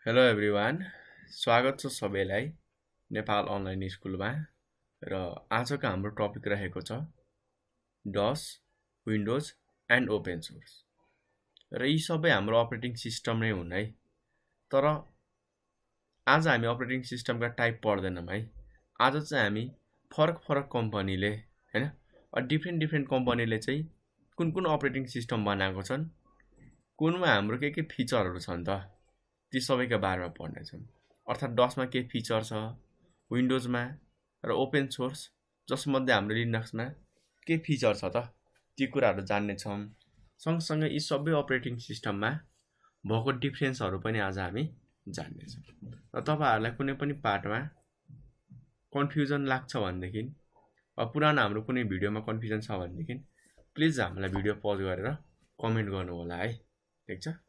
Hello everyone, स्वागत छ सबैलाई नेपाल अनलाइन स्कुलमा। र आजको हाम्रो टपिक रहेको छ डस, विन्डोज एन्ड ओपन सोर्स। र यी सबै हाम्रो अपरेटिङ सिस्टम नै हुन् है। तर आज हामी अपरेटिङ सिस्टमका टाइप पढ्दैनौँ है। आज चाहिँ हामी फरक कम्पनीले हैन, डिफ्रेन्ट कम्पनीले चाहिँ कुन अपरेटिङ सिस्टम बनाएको छन्, कुनमा हाम्रो के फिचरहरू छन् त ती सबैका बारेमा पढ्नेछौँ। अर्थात् डसमा के फिचर छ, विन्डोजमा र ओपन सोर्स जसमध्ये हाम्रो लिनक्समा के फिचर छ त ती कुराहरू जान्नेछौँ। सँगसँगै यी सबै अपरेटिङ सिस्टममा भएको डिफ्रेन्सहरू पनि आज हामी जान्नेछौँ। र तपाईँहरूलाई कुनै पनि पार्टमा कन्फ्युजन लाग्छ भनेदेखि पुरानो हाम्रो कुनै भिडियोमा कन्फ्युजन छ भनेदेखि प्लिज हामीलाई भिडियो पज गरेर कमेन्ट गर्नु होला है। ठिक छ।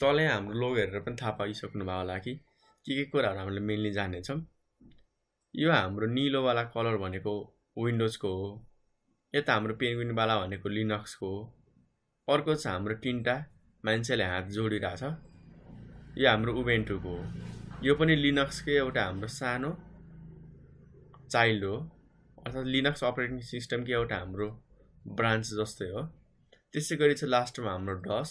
तलै हाम्रो लोगो हेरेर पनि थाहा पाइसक्नु भयो होला कि के कुराहरू हामीले मेनली जान्नेछौँ। यो हाम्रो निलोवाला कलर भनेको विन्डोजको हो, यता हाम्रो पेन्गुइनवाला भनेको लिनक्सको हो, अर्को छ हाम्रो तिनवटा मान्छेले हात जोडिरहेछ, यो हाम्रो उबुन्टुको हो। यो पनि लिनक्सकै एउटा हाम्रो सानो चाइल्ड हो, अर्थात् लिनक्स अपरेटिङ सिस्टमकै एउटा हाम्रो ब्रान्च जस्तै हो। त्यसै गरी चाहिँ लास्टमा हाम्रो डस,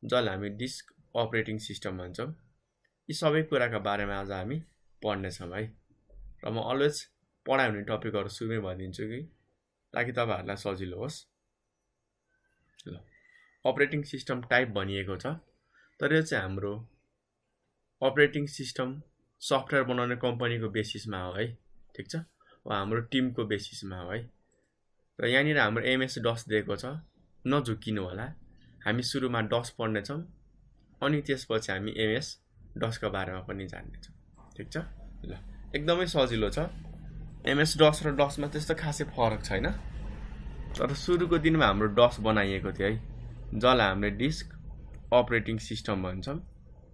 जसलाई हामी डिस्क अपरेटिङ सिस्टम भन्छौँ। यी सबै कुराका बारेमा आज हामी पढ्नेछौँ है। र म अलवेज पढाइ हुने टपिकहरू सुरुमै भनिदिन्छु कि ताकि तपाईँहरूलाई सजिलो होस्। ल, अपरेटिङ सिस्टम टाइप भनिएको छ, तर यो चाहिँ हाम्रो अपरेटिङ सिस्टम सफ्टवेयर बनाउने कम्पनीको बेसिसमा हो है। ठिक छ, हाम्रो टिमको बेसिसमा हो है। र यहाँनिर हाम्रो एमएस डस दिएको छ, नझुक्किनु होला। हामी सुरुमा डस पढ्नेछौँ अनि त्यसपछि हामी एमएस डसको बारेमा पनि जान्नेछौँ। ठिक छ। ल, एकदमै सजिलो छ। एमएस डस र डसमा त्यस्तो खासै फरक छैन, तर सुरुको दिनमा हाम्रो डस बनाइएको थियो है, जसलाई हामीले डिस्क अपरेटिङ सिस्टम भन्छौँ।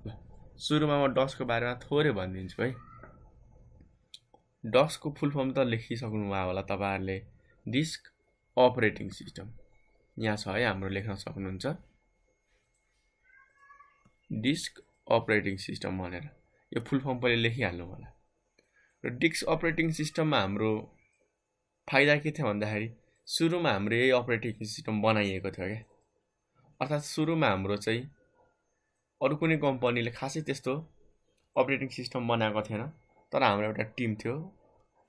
ल, सुरुमा म डसको बारेमा थोरै भनिदिन्छु है। डसको फुल फर्म त लेखिसक्नु भयो होला तपाईँहरूले, डिस्क अपरेटिङ सिस्टम। यहाँ छ है, हाम्रो लेख्न सक्नुहुन्छ डिस्क अपरेटिङ सिस्टम भनेर। यो फुल फर्म पनि लेखिहाल्नु होला। र डिस्क अपरेटिङ सिस्टममा हाम्रो फाइदा के थियो भन्दाखेरि सुरुमा हाम्रो यही अपरेटिङ सिस्टम बनाइएको थियो क्या। अर्थात् सुरुमा हाम्रो चाहिँ अरू कुनै कम्पनीले खासै त्यस्तो अपरेटिङ सिस्टम बनाएको थिएन, तर हाम्रो एउटा टिम थियो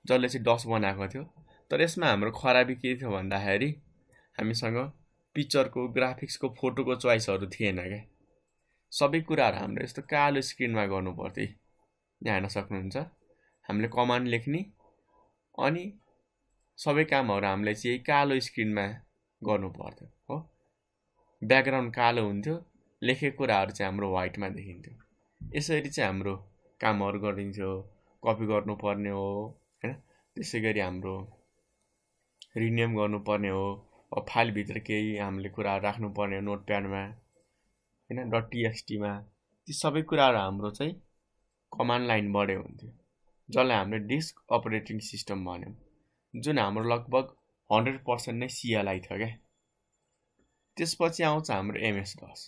जसले चाहिँ डस बनाएको थियो। तर यसमा हाम्रो खराबी के थियो भन्दाखेरि हामीसँग पिक्चरको, ग्राफिक्सको, फोटोको चोइसहरू थिएन क्या। सबै कुराहरू हाम्रो यस्तो कालो स्क्रिनमा गर्नु पर्थ्यो। यहाँ हेर्न सक्नुहुन्छ, हामीले कमान्ड लेख्ने अनि सबै कामहरू हामीले चाहिँ यही कालो स्क्रिनमा गर्नु पर्थ्यो हो। ब्याकग्राउन्ड कालो हुन्थ्यो, लेखेको कुराहरू चाहिँ हाम्रो व्हाइटमा देखिन्थ्यो। यसरी चाहिँ हाम्रो कामहरू गरिन्थ्यो, कपी गर्नुपर्ने हो हैन। त्यसै गरी हाम्रो रिनेम गर्नुपर्ने हो, फाइलभित्र केही हामीले कुराहरू राख्नुपर्ने हो नोटप्याडमा हैन, .txt मा। ती सबै कुराहरू हाम्रो चाहिँ कमान्ड लाइनबाटै हुन्थ्यो, जसलाई हामीले डिस्क अपरेटिङ सिस्टम भन्यौँ, जुन हाम्रो लगभग 100% नै CLI थियो क्या। त्यसपछि आउँछ हाम्रो एमएस डस।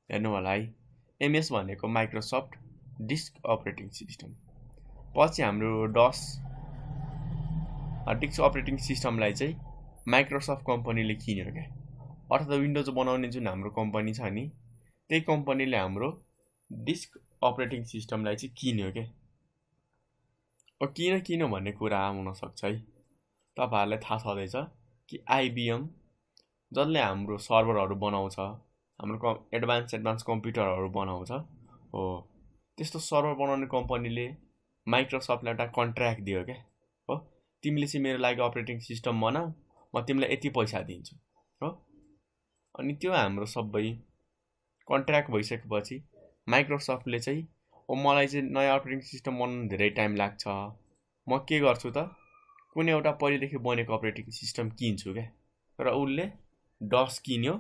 हेर्नु होला है, एमएस भनेको माइक्रोसफ्ट डिस्क अपरेटिङ सिस्टम। पछि हाम्रो डस डिस्क अपरेटिङ सिस्टमलाई चाहिँ माइक्रोसफ्ट कम्पनीले किन्यो क्या। अर्थात् विन्डोज बनाउने जुन हाम्रो कम्पनी छ नि, त्यही कम्पनीले हाम्रो डिस्क अपरेटिङ सिस्टमलाई चाहिँ किन्यो क्या। किन किन्यो भन्ने कुरा हुनसक्छ है। तपाईँहरूलाई थाहा छँदैछ कि आइबिएम, जसले हाम्रो सर्भरहरू बनाउँछ, हाम्रो एडभान्स कम्प्युटरहरू बनाउँछ हो, त्यस्तो सर्भर बनाउने कम्पनीले माइक्रोसफ्टलाई एउटा कन्ट्र्याक्ट दियो क्या हो। तिमीले चाहिँ मेरो लागि अपरेटिङ सिस्टम बनाऊ, म तिमीलाई यति पैसा दिन्छु हो। अनि त्यो हाम्रो सबै कन्ट्र्याक्ट भइसकेपछि माइक्रोसफ्टले चाहिँ मलाई चाहिँ नयाँ अपरेटिङ सिस्टम बनाउनु धेरै टाइम लाग्छ, म के गर्छु त कुनै एउटा पहिलेदेखि बनेको अपरेटिङ सिस्टम किन्छु क्या। र उसले डस किन्यो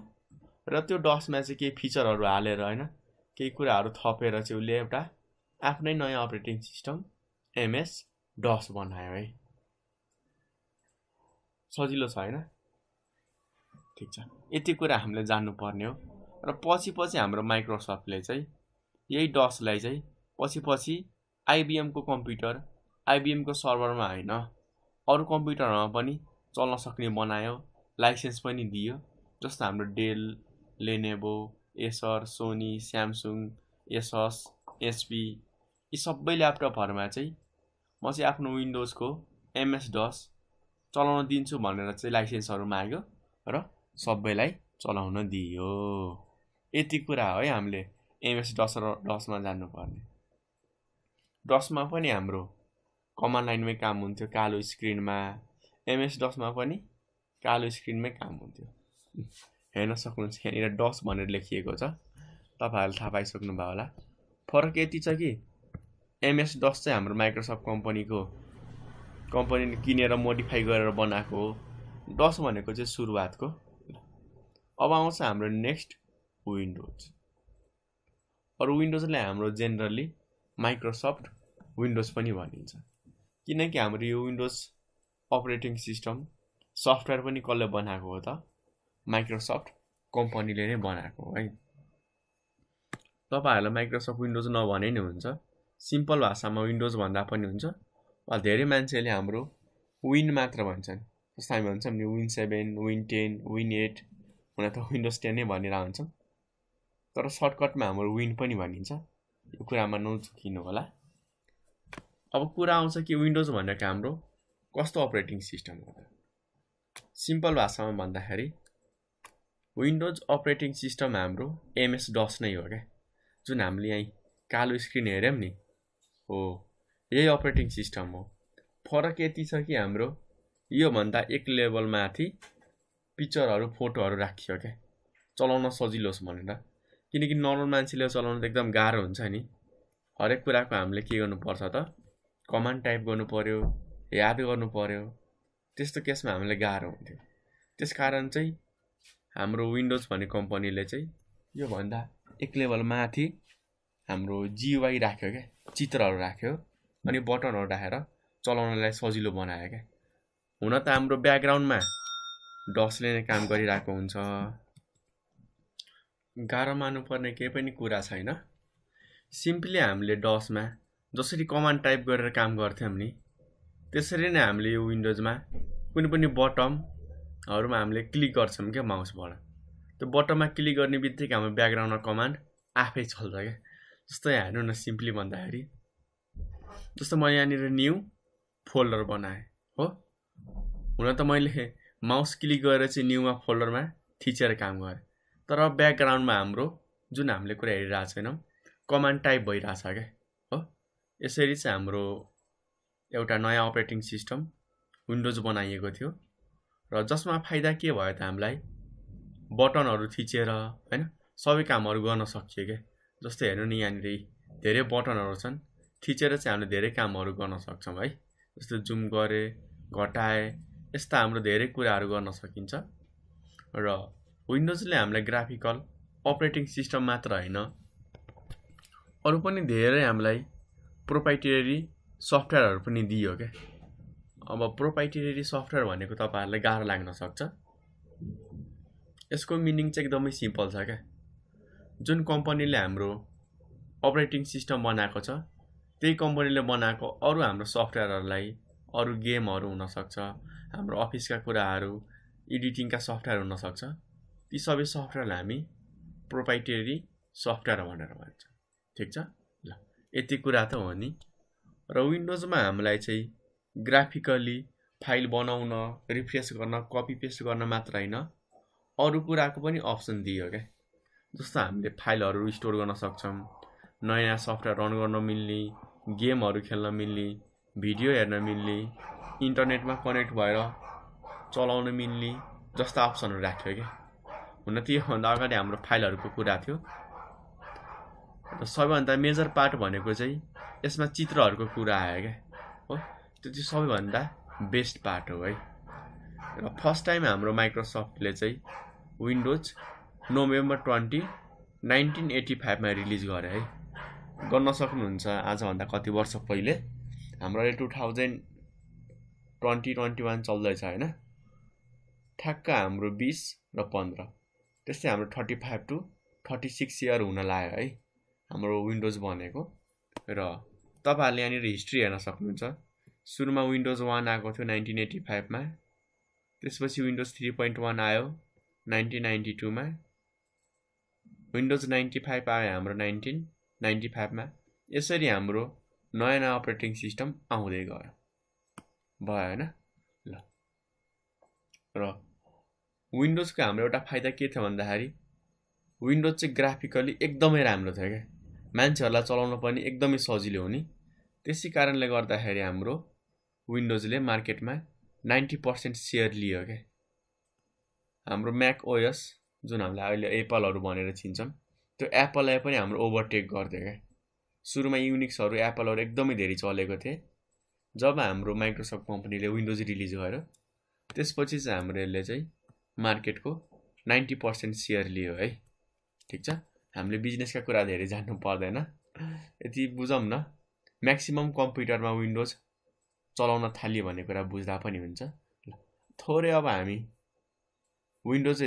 र त्यो डसमा चाहिँ केही फिचरहरू हालेर हैन, केही कुराहरू थपेर चाहिँ उसले एउटा आफ्नै नयाँ अपरेटिङ सिस्टम एमएस डस बनायो है। सजिलो छ हैन। ठिक छ, यति कुरा हामीले जान्नुपर्ने हो। र पछि हाम्रो माइक्रोसफ्टले चाहिँ यही डसलाई चाहिँ पछि आइबिएमको कम्प्युटर आइबिएमको सर्भरमा होइन अरू कम्प्युटरमा पनि चल्न सक्ने बनायो, लाइसेन्स पनि दियो। जस्तो हाम्रो Dell, Lenovo, Acer, Sony, Samsung, Asus, HP यी सबै ल्यापटपहरूमा चाहिँ म चाहिँ आफ्नो विन्डोजको एमएस डस चलाउन दिन्छु भनेर चाहिँ लाइसेन्सहरू माग्यो र सबैलाई चलाउन दियो। यति कुरा हो है हामीले एमएस डस र डसमा जान्नुपर्ने। डसमा पनि हाम्रो कमान्ड लाइनमै काम हुन्थ्यो कालो स्क्रिनमा, एमएस डसमा पनि कालो स्क्रिनमै काम हुन्थ्यो। हेर्न सक्नुहुन्छ यहाँनिर डस भनेर लेखिएको छ, तपाईँहरूले थाहा पाइसक्नुभयो होला। फरक यति छ कि एमएस डस चाहिँ हाम्रो माइक्रोसफ्ट कम्पनीले किनेर मोडिफाई गरेर बनाएको हो। डस भनेको चाहिँ सुरुवातको। अब आउँछ हाम्रो नेक्स्ट विन्डोज। अरू विन्डोजलाई हाम्रो जेनरली माइक्रोसफ्ट विन्डोज पनि भनिन्छ, किनकि हाम्रो यो विन्डोज अपरेटिङ सिस्टम सफ्टवेयर पनि कसले बनाएको हो त? माइक्रोसफ्ट कम्पनीले नै बनाएको हो है। तपाईँहरूलाई माइक्रोसफ्ट विन्डोज नभने नि हुन्छ, सिम्पल भाषामा विन्डोज भन्दा पनि हुन्छ। वा धेरै मान्छेले हाम्रो विन मात्र भन्छन्। जस्तो हामी भन्छौँ नि विन 7, विन 10, विन 8, हुन त विन्डोज 10 नै भनेर हुन्छौँ, तर सर्टकटमा हाम्रो विन पनि भनिन्छ। यो कुरामा नचुकिनु होला। अब कुरा आउँछ कि विन्डोज भनेको हाम्रो कस्तो अपरेटिङ सिस्टम हो त? सिम्पल भाषामा भन्दाखेरि विन्डोज अपरेटिङ सिस्टम हाम्रो एमएस डस नै हो क्या। जुन हामीले यहीँ कालो स्क्रिन हेऱ्यौँ नि, हो यही अपरेटिङ सिस्टम हो। फरक यति छ कि हाम्रो योभन्दा एक लेभल माथि पिक्चरहरू, फोटोहरू राखियो क्या, चलाउन सजिलो होस् भनेर। किनकि नर्मल मान्छेले चलाउन त एकदम गाह्रो हुन्छ नि। हरेक कुराको हामीले के गर्नुपर्छ त? कमान्ड टाइप गर्नु पर्यो, याद गर्नु पर्यो। त्यस्तो केसमा हामीलाई गाह्रो हुन्थ्यो। त्यसकारण चाहिँ हाम्रो विन्डोज भन्ने कम्पनीले चाहिँ योभन्दा एक लेभल माथि हाम्रो जियुआई राख्यो क्या, चित्रहरू राख्यो अनि बटनहरू राखेर चलाउनलाई सजिलो बनायो क्या। हुन त हाम्रो ब्याकग्राउन्डमा डसले नै काम गरिरहेको हुन्छ। गाह्रो मान्नुपर्ने केही पनि कुरा छैन। सिम्पली हामीले डसमा जसरी कमान्ड टाइप गरेर काम गर्थ्यौँ नि, त्यसरी नै हामीले यो विन्डोजमा कुनै पनि बटमहरूमा हामीले क्लिक गर्छौँ क्या माउसबाट। त्यो बटममा क्लिक गर्ने बित्तिकै हाम्रो ब्याकग्राउन्डमा कमान्ड आफै चल्छ क्या। जस्तो यहाँ हेर्नु न, सिम्पली भन्दाखेरि जस्तो मैले यहाँनिर न्यू फोल्डर बनाएँ हो। हुन त मैले माउस क्लिक गरेर चाहिँ न्यूमा फोल्डरमा थिचेर काम गरेँ, तर ब्याकग्राउन्डमा हाम्रो जुन हामीले कुरा हेरिरहेको छैनौँ कमान्ड टाइप भइरहेछ क्या हो। यसरी चाहिँ हाम्रो एउटा नयाँ अपरेटिङ सिस्टम विन्डोज बनाइएको थियो र जसमा फाइदा के भयो त? हामीलाई बटनहरू थिचेर हैन सबै कामहरू गर्न सकियो क्या। जस्तो हेर्नु नि, यहाँनिर धेरै बटनहरू छन्, थिचेर चाहिँ हामीले धेरै कामहरू गर्न सक्छौँ है। जस्तो जुम गरे, घटाए, यस्ता हाम्रो धेरै कुराहरू गर्न सकिन्छ। र विन्डोजले हामीलाई ग्राफिकल अपरेटिङ सिस्टम मात्र होइन, अरू पनि धेरै हामीलाई प्रोप्राइटरी सफ्टवेयरहरू पनि दियो क्या। अब प्रोप्राइटरी सफ्टवेयर भनेको तपाईँहरूलाई गाह्रो लाग्न सक्छ। यसको मिनिङ चाहिँ एकदमै सिम्पल छ क्या। जुन कम्पनीले हाम्रो अपरेटिङ सिस्टम बनाएको छ, त्यही कम्पनीले बनाएको अरू हाम्रो सफ्टवेयरहरूलाई, अरू गेमहरू हुनसक्छ, हाम्रो अफिसका कुराहरू, एडिटिङका सफ्टवेयर हुनसक्छ, ती सबै सफ्टवेयरलाई हामी प्रोप्राइटरी सफ्टवेयर भनेर भन्छौँ। ठिक छ ल, यति कुरा त हो नि। र विन्डोजमा हामीलाई चाहिँ ग्राफिकली फाइल बनाउन, रिफ्रेस गर्न, कपी पेस्ट गर्न मात्र होइन, अरू कुराको पनि अप्सन दियो क्या। जस्तो हामीले फाइलहरू स्टोर गर्न सक्छौँ, नयाँ सफ्टवेयर रन गर्न मिल्ने, गेमहरू खेल्न मिल्ने, भिडियो हेर्न मिल्ने, इन्टरनेटमा कनेक्ट भएर चलाउन मिल्ने जस्ता अप्सनहरू राख्यो क्या। हुन त योभन्दा अगाडि हाम्रो फाइलहरूको कुरा थियो। र सबैभन्दा मेजर पार्ट भनेको चाहिँ यसमा चित्रहरूको कुरा आयो क्या हो। त्यो चाहिँ सबैभन्दा बेस्ट पार्ट हो है। र फर्स्ट टाइम हाम्रो माइक्रोसफ्टले चाहिँ विन्डोज नोभेम्बर 20, 1985मा रिलिज गरे है। गर्न सक्नुहुन्छ आजभन्दा कति वर्ष पहिले। हाम्रो अहिले 2020-21 चल्दैछ होइन। ठ्याक्क हाम्रो 20 र 15 त्यस्तै हाम्रो 35 to 36 इयर हुन लाग्यो है हाम्रो विन्डोज बनेको र तपाईहरुले यहाँनिर हिस्ट्री हेर्न सक्नुहुन्छ। सुरुमा विन्डोज 1 आएको थियो 1985 मा, त्यसपछि विन्डोज 3.1 आयो 1992 मा, विन्डोज 95 आयो हाम्रो 1995 मा। यसरी हाम्रो नयाँ अपरेटिङ सिस्टम आउँदै गयो, भयो हैन। ल र विन्डोजको हाम्रो एउटा फाइदा के थियो भन्दाखेरि विन्डोज चाहिँ ग्राफिकली एकदमै राम्रो थियो के, मान्छेहरुलाई चलाउन पनि एकदमै सजिलो हुने। त्यसै कारणले गर्दाखेरि हाम्रो विन्डोजले मार्केटमा 90% शेयर लियो के। हाम्रो म्याक ओएस जुन हामीले अहिले एप्पलहरु भनेर चिन्छौं, त्यो एप्पललाई पनि हाम्रो ओभरटेक गर्दियो के। सुरुमा युनिक्सहरु एप्पलहरु एकदमै धेरै चलेको थिए। जब हाम्रो माइक्रोसफ्ट कम्पनीले विन्डोज रिलिज गर्यो, त्यसपछि चाहिँ हाम्रो यसले चाहिँ मार्केटको 90% शेयर लियो है। ठीक छ, हामीले बिजनेसका कुरा धेरै जान्नु पर्दैन, यति बुझौं न। म्याक्सिमम कम्प्युटरमा विन्डोज चलाउन थालियो भन्ने कुरा बुझ्दा पनि हुन्छ। थोरै अब हामी विन्डोज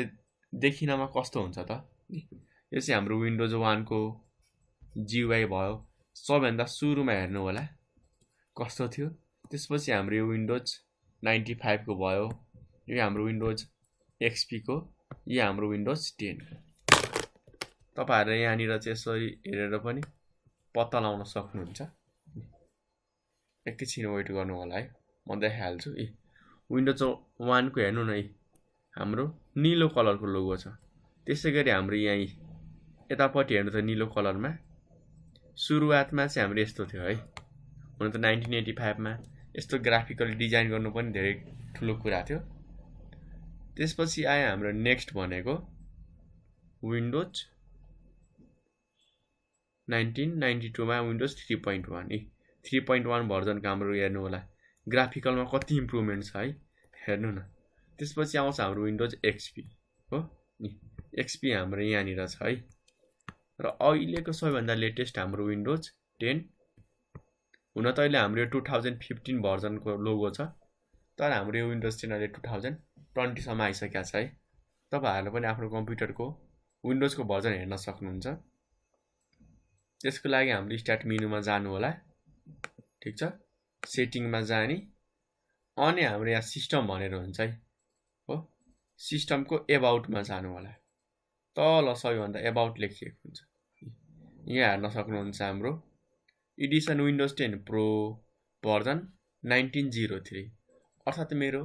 देखिनमा कस्तो हुन्छ त, यो चाहिँ हाम्रो विन्डोज 1 को जीयूआई भयो। सबैभन्दा सुरुमा हेर्नु होला कस्तो थियो। त्यसपछि हाम्रो यो विन्डोज 95 को भयो, यो हाम्रो विन्डोज एक्सपी को, यो हाम्रो विन्डोज 10 को। तपाईहरुले यहाँनिर चाहिँ यसरी हेरेर पनि पत्ता लगाउन सक्नुहुन्छ। एकैछिन वेट गर्नु होला है, म देखाइहाल्छु। विन्डोज 1 को हेर्नु न, हाम्रो नीलो कलरको लोगो छ। त्यसैगरी हाम्रो यहाँ यतापट्टि हेर्नु त नीलो कलरमा। सुरुवातमा चाहिँ हाम्रो यस्तो थियो है, हुन त 1985 मा यस्तो ग्राफिकल डिजाइन गर्नु पनि धेरै ठुलो कुरा थियो। त्यसपछि आयो हाम्रो नेक्स्ट भनेको विन्डोज 1992 मा विन्डोज 3.1। 3.1 भर्जनको हाम्रो हेर्नु होला ग्राफिकलमा कति इम्प्रुभमेन्ट छ है, हेर्नु न। त्यसपछि आउँछ हाम्रो विन्डोज एक्सपी हो नि, एक्सपी हाम्रो यहाँनिर छ है। र अहिलेको सबैभन्दा लेटेस्ट हाम्रो विन्डोज 10। हुन त अहिले हाम्रो 2015 भर्जनको लोगो छ, तर हाम्रो यो विन्डोज 10 अहिले 2020 सम्म आइसकेको छ है। तपाईहरुले पनि आफ्नो कम्प्युटरको विन्डोजको भर्जन हेर्न सक्नुहुन्छ। त्यसको लागि हाम्रो स्टार्ट मेनुमा जानु होला, ठीक छ, सेटिङमा जाने, अनि हाम्रो यहाँ सिस्टम भनेर हुन्छ है हो, सिस्टमको एबाउटमा जानु होला। तल सबैभन्दा एबाउट लेखिएको हुन्छ, यहाँ हेर्न सक्नुहुन्छ हाम्रो एडिसन विन्डोज 10 प्रो भर्जन 1903। अर्थात् मेरो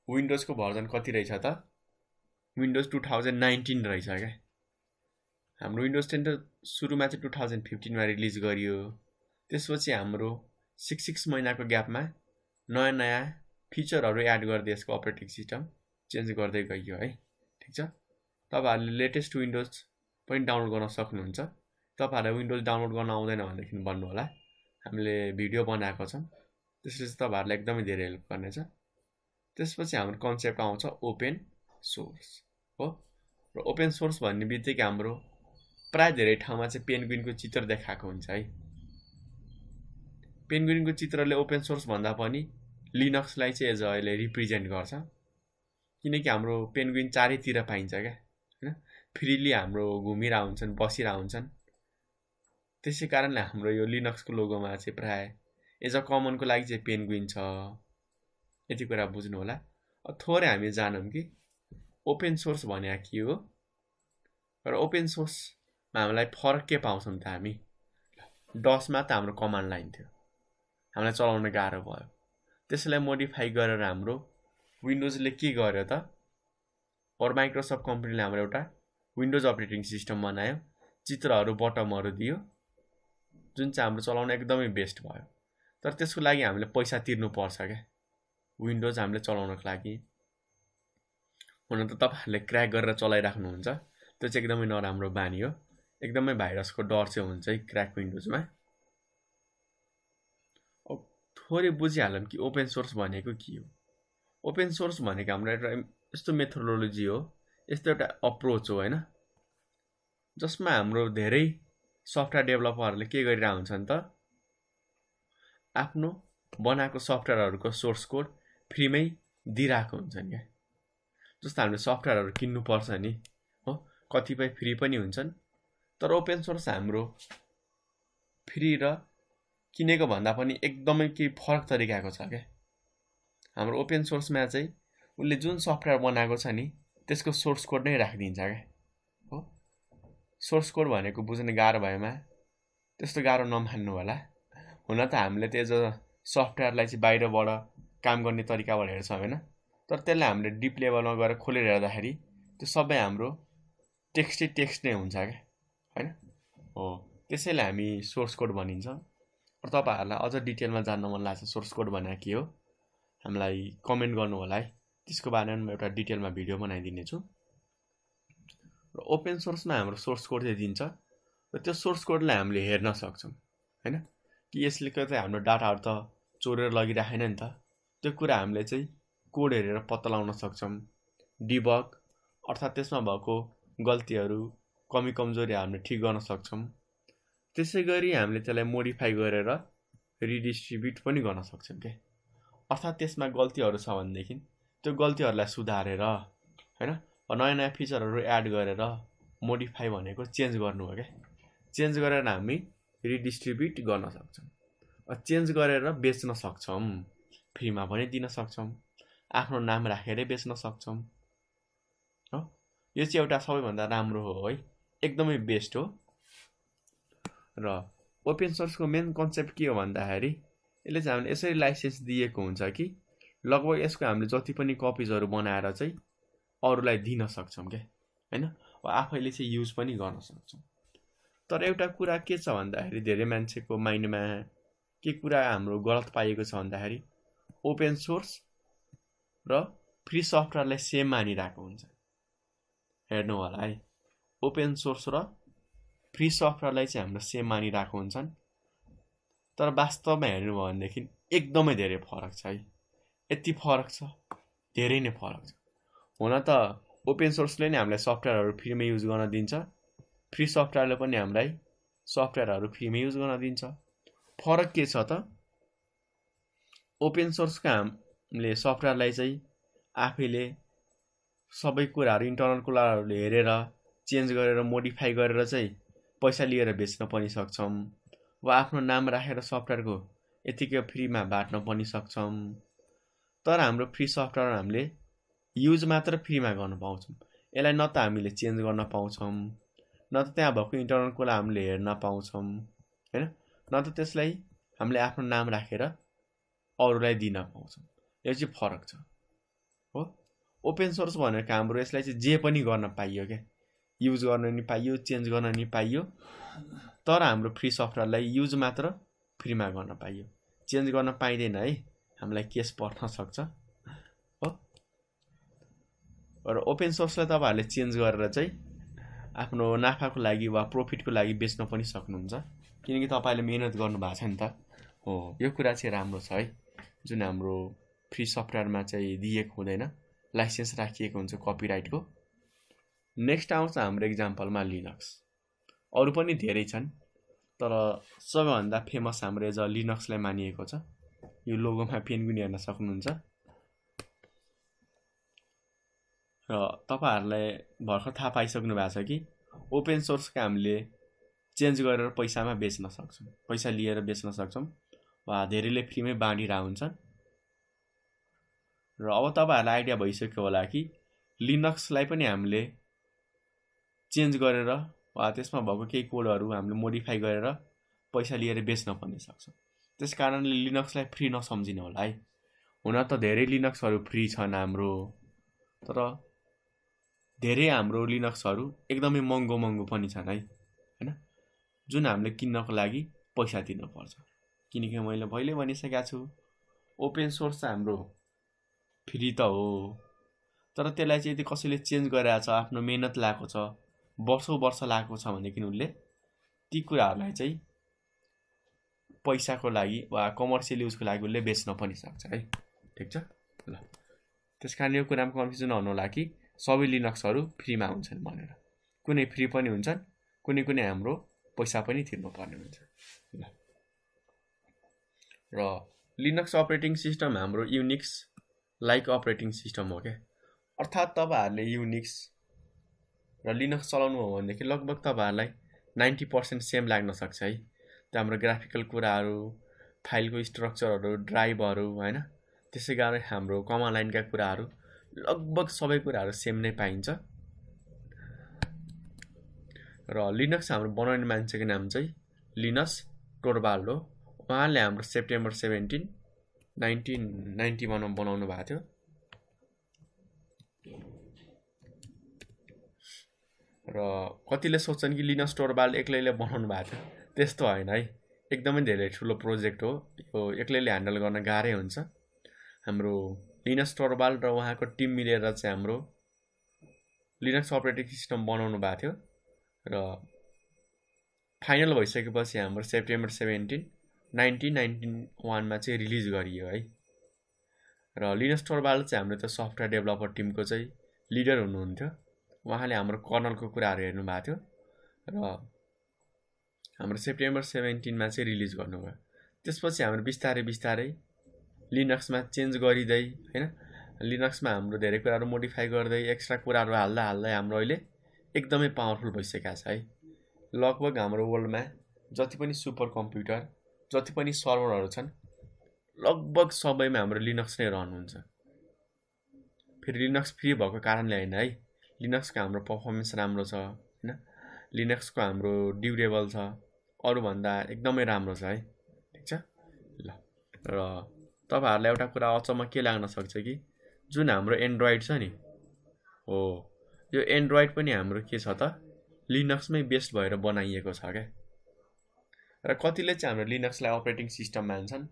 विन्डोजको भर्जन कति रहेछ त, विन्डोज 2019 रहेछ क्या। हाम्रो विन्डोज 10 त सुरुमा चाहिँ 2015 मा रिलिज गरियो। त्यसपछि हाम्रो 6 महिनाको ग्यापमा नयाँ नयाँ फिचरहरु एड गर्दै यसको अपरेटिङ सिस्टम चेन्ज गर्दै गइयो है। ठीक छ, तपाईहरुले लेटेस्ट विन्डोज पनि डाउनलोड गर्न सक्नुहुन्छ। तपाईहरुलाई विन्डोज डाउनलोड गर्न आउँदैन भनेदेखि भन्नु होला, हामीले भिडियो बनाएको छौं, त्यसले चाहिँ तपाईहरुलाई एकदमै धेरै हेल्प गर्नेछ। त्यसपछि हाम्रो कन्सेप्ट आउँछ ओपन सोर्स हो। र ओपन सोर्स भन्ने बित्तिकै हाम्रो प्राय धेरै ठाउँमा चाहिँ पेन्गुइनको चित्र देखाएको हुन्छ है। पेन्गुइनको चित्रले ओपन सोर्स भन्दा पनि लिनक्सलाई चाहिँ एज अहिले रिप्रेजेन्ट गर्छ, किनकि हाम्रो पेन्गुइन चारैतिर पाइन्छ क्या हैन, फ्रीली हाम्रो घुमिरा हुन्छन्, बसिरा हुन्छन्। त्यसै कारणले हाम्रो यो लिनक्सको लोगोमा चाहिँ प्राय एज अ कमनको लागि चाहिँ पेन्गुइन छ, यति कुरा बुझ्नु होला। थोरै हामी जानौं कि ओपन सोर्स भने के हो र ओपन सोर्समा हामीलाई फरक के पाउँछौं त। हामी डसमा त हाम्रो कमान्ड लाइन थियो, हामीलाई चलाउन गाह्रो भयो। त्यसलाई मोडिफाई गरेर हाम्रो विन्डोजले के गर्यो त, और माइक्रोसफ्ट कम्पनीले हाम्रो एउटा विन्डोज अपरेटिङ सिस्टम बनायो, चित्रहरु बटमहरु दियो, जुन चाहिँ हाम्रो चलाउन एकदमै बेस्ट भयो। तर त्यसको लागि हामीले पैसा तिर्नु पर्छ के, विन्डोज हामीले चलाउनको लागि। हुन त तपाईहरुले क्र्याक गरेर चलाइराख्नुहुन्छ, त्यो चाहिँ एकदमै नराम्रो बानी हो। एकदमै भाइरसको डर चाहिँ हुन्छ है क्र्याक विन्डोजमा। थोरै बुझिहालौं कि ओपन सोर्स भनेको के हो। ओपन सोर्स भनेको हाम्रो एउटा यस्तो मेथोडोलोजी हो, यस्तो एउटा अप्रोच हो हैन, जसमा हाम्रो धेरै सफ्टवेयर डेभलपरहरूले के गरिरहेका हुन्छन् त, आफ्नो बनाएको सफ्टवेयरहरुको सोर्स कोड फ्रीमै दिइरहेको हुन्छन् के। जस्तो हामीले सफ्टवेयरहरु किन्नु पर्छ नि हो, कतिपय फ्री पनि हुन्छन् तर ओपन सोर्स हाम्रो फ्री र किनेको भन्दा पनि एकदमै केही फरक तरिकाको छ क्या। हाम्रो ओपन सोर्समा चाहिँ उसले जुन सफ्टवेयर बनाएको छ नि त्यसको सोर्स कोड नै राखिदिन्छ क्या हो। सोर्स कोड भनेको बुझ्ने गाह्रो भएमा त्यस्तो गाह्रो नमान्नु होला। हुन त हामीले त्यो सफ्टवेयरलाई चाहिँ बाहिरबाट काम गर्ने तरिकाबाट हेर्छौँ होइन, तर त्यसलाई हामीले डिप लेभलमा गएर खोलेर हेर्दाखेरि त्यो सबै हाम्रो टेक्स्ट नै हुन्छ क्या होइन हो। त्यसैले हामी सोर्स कोड भनिन्छ। र तपाईँहरूलाई अझ डिटेलमा जान्न मन लाग्छ सोर्स कोड भनेको के हो, हामीलाई कमेन्ट गर्नु होला है, त्यसको बारेमा म एउटा डिटेलमा भिडियो बनाइदिनेछु। र ओपन सोर्समा हाम्रो सोर्स कोड चाहिँ दिन्छ र त्यो सोर्स कोडलाई हामीले हेर्न सक्छौँ होइन, कि यसले चाहिँ हाम्रो डाटाहरू त चोरेर लगिराखेन नि त। त्यो कुरा हामीले चाहिँ कोड हेरेर पत्ता लगाउन सक्छौँ। डिबग अर्थात् त्यसमा भएको गल्तीहरू कमी कमजोरी हामीले ठिक गर्न सक्छौँ। त्यसै गरी हामीले त्यसलाई मोडिफाई गरेर रिडिस्ट्रिब्युट पनि गर्न सक्छौँ क्या। अर्थात् त्यसमा गल्तीहरू छ भनेदेखि त्यो गल्तीहरूलाई सुधारेर होइन नयाँ नयाँ फिचरहरू एड गरेर मोडिफाई भनेको चेन्ज गर्नु हो क्या। चेन्ज गरेर हामी रिडिस्ट्रिब्युट गर्न सक्छौँ, चेन्ज गरेर बेच्न सक्छौँ, फ्रीमा पनि दिन सक्छौँ, आफ्नो नाम राखेरै बेच्न सक्छौँ हो। यो चाहिँ एउटा सबैभन्दा राम्रो हो है, एकदमै बेस्ट हो। र ओपन सोर्सको मेन कन्सेप्ट के हो भन्दाखेरि यसले चाहिँ हामीले यसरी लाइसेन्स दिएको हुन्छ कि लगभग यसको हामीले जति पनि कपिजहरू बनाएर चाहिँ अरूलाई दिन सक्छौँ क्या होइन, आफैले चाहिँ युज पनि गर्न सक्छौँ। तर एउटा कुरा के छ भन्दाखेरि धेरै मान्छेको माइन्डमा के कुरा हाम्रो गलत पाइएको छ भन्दाखेरि ओपन सोर्स र फ्री सफ्टवेयरलाई सेम मानिरहेको हुन्छ। हेर्नु होला है, ओपन सोर्स र फ्री सफ्टवेयरलाई चाहिँ हाम्रो सेम मानिरहेको हुन्छन्, तर वास्तवमा हेर्नु भयो भनेदेखि एकदमै धेरै फरक छ है। यति फरक छ, धेरै नै फरक छ। हुन त ओपन सोर्सले नै हामीलाई सफ्टवेयरहरू फ्रीमा युज गर्न दिन्छ, फ्री सफ्टवेयरले पनि हामीलाई सफ्टवेयरहरू फ्रीमा युज गर्न दिन्छ। फरक के छ त, ओपन सोर्सको हामीले सफ्टवेयरलाई चाहिँ आफैले सबै कुराहरू इन्टरनल कुराहरू हेरेर चेन्ज गरेर मोडिफाई गरेर चाहिँ पैसा लिएर बेच्न पनि सक्छौँ, वा आफ्नो नाम राखेर सफ्टवेयरको यतिकै फ्रीमा बाँड्न पनि सक्छौँ। तर हाम्रो फ्री सफ्टवेयर हामीले युज मात्र फ्रीमा गर्न पाउँछौँ, यसलाई न त हामीले चेन्ज गर्न पाउँछौँ, न त त्यहाँ भएको इन्टरनल कुरा हामीले हेर्न पाउँछौँ होइन, न त त्यसलाई हामीले आफ्नो नाम राखेर अरूलाई दिन पाउँछौँ। यो चाहिँ फरक छ हो। ओपन सोर्स भनेको हाम्रो यसलाई चाहिँ जे पनि गर्न पाइयो क्या, युज गर्न नि पाइयो, चेन्ज गर्न नि पाइयो। तर हाम्रो फ्री सफ्टवेयरलाई युज मात्र फ्रीमा गर्न पाइयो, चेन्ज गर्न पाइँदैन है, हामीलाई केस पर्न सक्छ हो। र ओपन सोर्सलाई तपाईँहरूले चेन्ज गरेर चाहिँ आफ्नो नाफाको लागि वा प्रफिटको लागि बेच्न पनि सक्नुहुन्छ, किनकि तपाईँले मेहनत गर्नु भएको छ नि त हो। यो कुरा चाहिँ राम्रो छ है, जुन हाम्रो फ्री सफ्टवेयरमा चाहिँ दिएको हुँदैन, लाइसेन्स राखिएको हुन्छ कपिराइटको। नेक्स्ट आउँछ हाम्रो इक्जाम्पलमा लिनक्स। अरू पनि धेरै छन्, तर सबैभन्दा फेमस हाम्रो एज लिनक्सलाई मानिएको छ। यो लोगोमा पेन्गुइन हेर्न सक्नुहुन्छ। र तपाईँहरूलाई भर्खर थाहा पाइसक्नु भएको छ कि ओपन सोर्सका हामीले चेन्ज गरेर पैसामा बेच्न सक्छौँ, पैसा लिएर बेच्न सक्छौँ, वा धेरैले फ्रीमै बाँडिरहेको हुन्छ। र अब तपाईँहरूलाई आइडिया भइसक्यो होला कि लिनक्सलाई पनि हामीले चेन्ज गरेर वा त्यसमा भएको केही कोडहरू हामीले मोडिफाई गरेर पैसा लिएर बेच्न पनि सक्छौँ। त्यस कारणले लिनक्सलाई फ्री नसम्झिनु होला है। हुन त धेरै लिनक्सहरू फ्री छन् हाम्रो, तर धेरै हाम्रो लिनक्सहरू एकदमै महँगो महँगो पनि छन् है होइन, जुन हामीले किन्नको लागि पैसा तिर्नुपर्छ। किनकि मैले पहिले भनिसकेको छु ओपन सोर्स चाहिँ हाम्रो फ्री त हो, तर त्यसलाई चाहिँ यदि कसैले चेन्ज गरेको छ, आफ्नो मेहनत लगाएको छ, वर्षौँ वर्ष लागेको छ भनेदेखि उसले ती कुराहरूलाई चाहिँ पैसाको लागि वा कमर्सियल युजको लागि उसले बेच्न पनि सक्छ है। ठिक छ ल, त्यस कारण यो कुरामा कन्फ्युजन नहुनु होला कि सबै लिनक्सहरू फ्रीमा हुन्छन् भनेर। कुनै फ्री पनि हुन्छन्, कुनै कुनै हाम्रो पैसा पनि तिर्नुपर्ने हुन्छ ल। र लिनक्स अपरेटिङ सिस्टम हाम्रो युनिक्स लाइक अपरेटिङ सिस्टम हो क्या। अर्थात् तपाईँहरूले युनिक्स र लिनक्स चलाउनु हो भनेदेखि लगभग तपाईँहरूलाई 90% सेम लाग्न सक्छ है। त्यो हाम्रो ग्राफिकल कुराहरू, फाइलको स्ट्रक्चरहरू, ड्राइभहरू हैन, त्यसै गरी हाम्रो कमान्ड लाइनका कुराहरू लगभग सबै कुराहरू सेम नै पाइन्छ। र लिनक्स हाम्रो बनाउने मान्छेको नाम चाहिँ लिनस टोरवाल्ड हो। उहाँले हाम्रो सेप्टेम्बर 17, 1991 मा बनाउनु भएको थियो। र कतिले सोच्छन् कि लिनस टोरवाल्ड एक्लैले बनाउनु भएको थियो, त्यस्तो होइन है। एकदमै धेरै ठुलो प्रोजेक्ट हो यो, एक्लैले ह्यान्डल गर्न गाह्रै हुन्छ। हाम्रो लिनस टोरवाल्ड र उहाँको टिम मिलेर चाहिँ हाम्रो लिनक्स अपरेटिङ सिस्टम बनाउनु भएको थियो र फाइनल भइसकेपछि हाम्रो सेप्टेम्बर 17, 1991 मा चाहिँ रिलिज गरियो है। र लिनस टोरवाल्ड चाहिँ हाम्रो त्यो सफ्टवेयर डेभलपर टिमको चाहिँ लिडर हुनुहुन्थ्यो। उहाँले हाम्रो कर्नलको कुराहरू हेर्नु भएको थियो र हाम्रो सेप्टेम्बर 17 मा चाहिँ रिलिज गर्नुभयो। त्यसपछि हाम्रो बिस्तारै बिस्तारै लिनक्समा चेन्ज गरिँदै हैन, लिनक्समा हाम्रो धेरै कुराहरू मोडिफाई गर्दै एक्स्ट्रा कुराहरू हाल्दा हाल्दै हाम्रो अहिले एकदमै पावरफुल भइसकेको छ है। लगभग हाम्रो वर्ल्डमा जति पनि सुपर कम्प्युटर, जति पनि सर्भरहरू छन्, लगभग सबैमा हाम्रो लिनक्स नै रन हुन्छ। फेरि लिनक्स फ्री भएको कारणले होइन है, लिनक्सको हाम्रो पर्फर्मेन्स राम्रो छ हैन, लिनक्सको हाम्रो ड्युरेबल छ, अरूभन्दा एकदमै राम्रो छ है। ठिक छ ल। र तपाईहरुलाई एउटा कुरा अचम्म के लाग्न सक्छ कि जुन हाम्रो एन्ड्रोइड छ नि हो, यो एन्ड्रोइड पनि हाम्रो के छ त लिनक्समै बेस्ड भएर बनाइएको छ क्या। र कतिले चाहिँ हाम्रो लिनक्सलाई अपरेटिङ सिस्टम मान्छन्,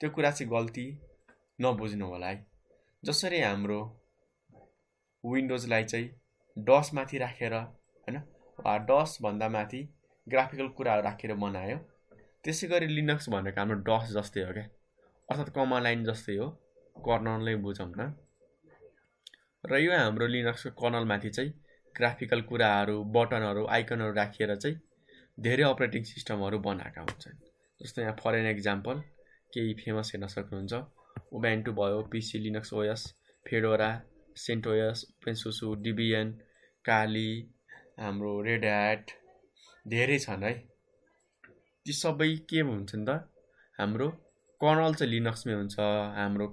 त्यो कुरा चाहिँ गल्ती नबुझ्नु होला है। जसरी हाम्रो विन्डोजलाई चाहिँ डस माथि राखेर हैन, वा डस भन्दा माथि ग्राफिकल कुराहरू राखेर बनायो, त्यसै गरी लिनक्स भनेको हाम्रो डस जस्तै हो क्या, अर्थात् कमान्ड लाइन जस्तै हो, कर्नललाई बुझौँ न। र यो हाम्रो लिनक्सको कर्नलमाथि चाहिँ ग्राफिकल कुराहरू, बटनहरू, आइकनहरू राखेर चाहिँ धेरै अपरेटिङ सिस्टमहरू बनाएका हुन्छन्। जस्तो यहाँ फर एन एक्जाम्पल केही फेमस हेर्न सक्नुहुन्छ, उबुन्टु भयो, पिसी Linux OS, fedora, Santos, ओपेनसुसु, Debian, काली, हाम्रो रेड ह्याट, धेरै छन् है। ती सबै के हुन्छन् त हाम्रो कर्नल चाहिँ लिनक्समै हुन्छ। हाम्रो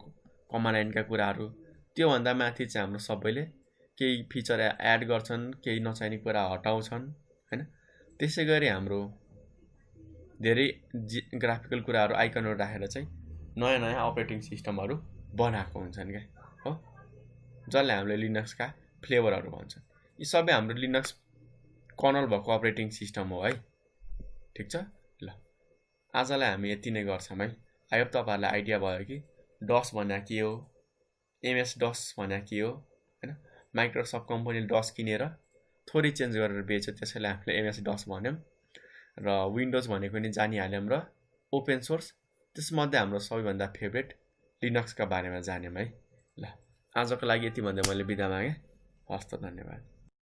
कमान्ड लाइनका कुराहरू, त्योभन्दा माथि चाहिँ हाम्रो सबैले केही फिचर एड गर्छन्, केही नचाहिने कुरा हटाउँछन् हैन। त्यसै गरी हाम्रो धेरै ग्राफिकल कुराहरू, आइकनहरू राखेर चाहिँ नयाँ नयाँ अपरेटिङ सिस्टमहरू बनाएको हुन्छन् क्या हो, जसले हामीले लिनक्सका फ्लेभरहरू भन्छन्। यी सबै हाम्रो लिनक्स कर्नल भएको अपरेटिङ सिस्टम हो है। ठिक छ ल। आजलाई हामी यति नै गर्छौँ है। आई होप तपाईहरुलाई आइडिया भयो कि डस भनेको के हो, एमएस डस भनेको के हो हैन। माइक्रोसफ्ट कम्पनीले डस किनेर थोरै चेन्ज गरेर बेच्यो, त्यसैले हामीले एमएस डस भन्यौँ। र विन्डोज भनेको नि जानिहाल्यौँ, र ओपन सोर्स त्यसमध्ये हाम्रो सबैभन्दा फेभरेट लिनक्सका बारेमा जान्यौँ है। ल आजको लागि यति भन्दै मैले बिदा मागेँ। हस्त, धन्यवाद।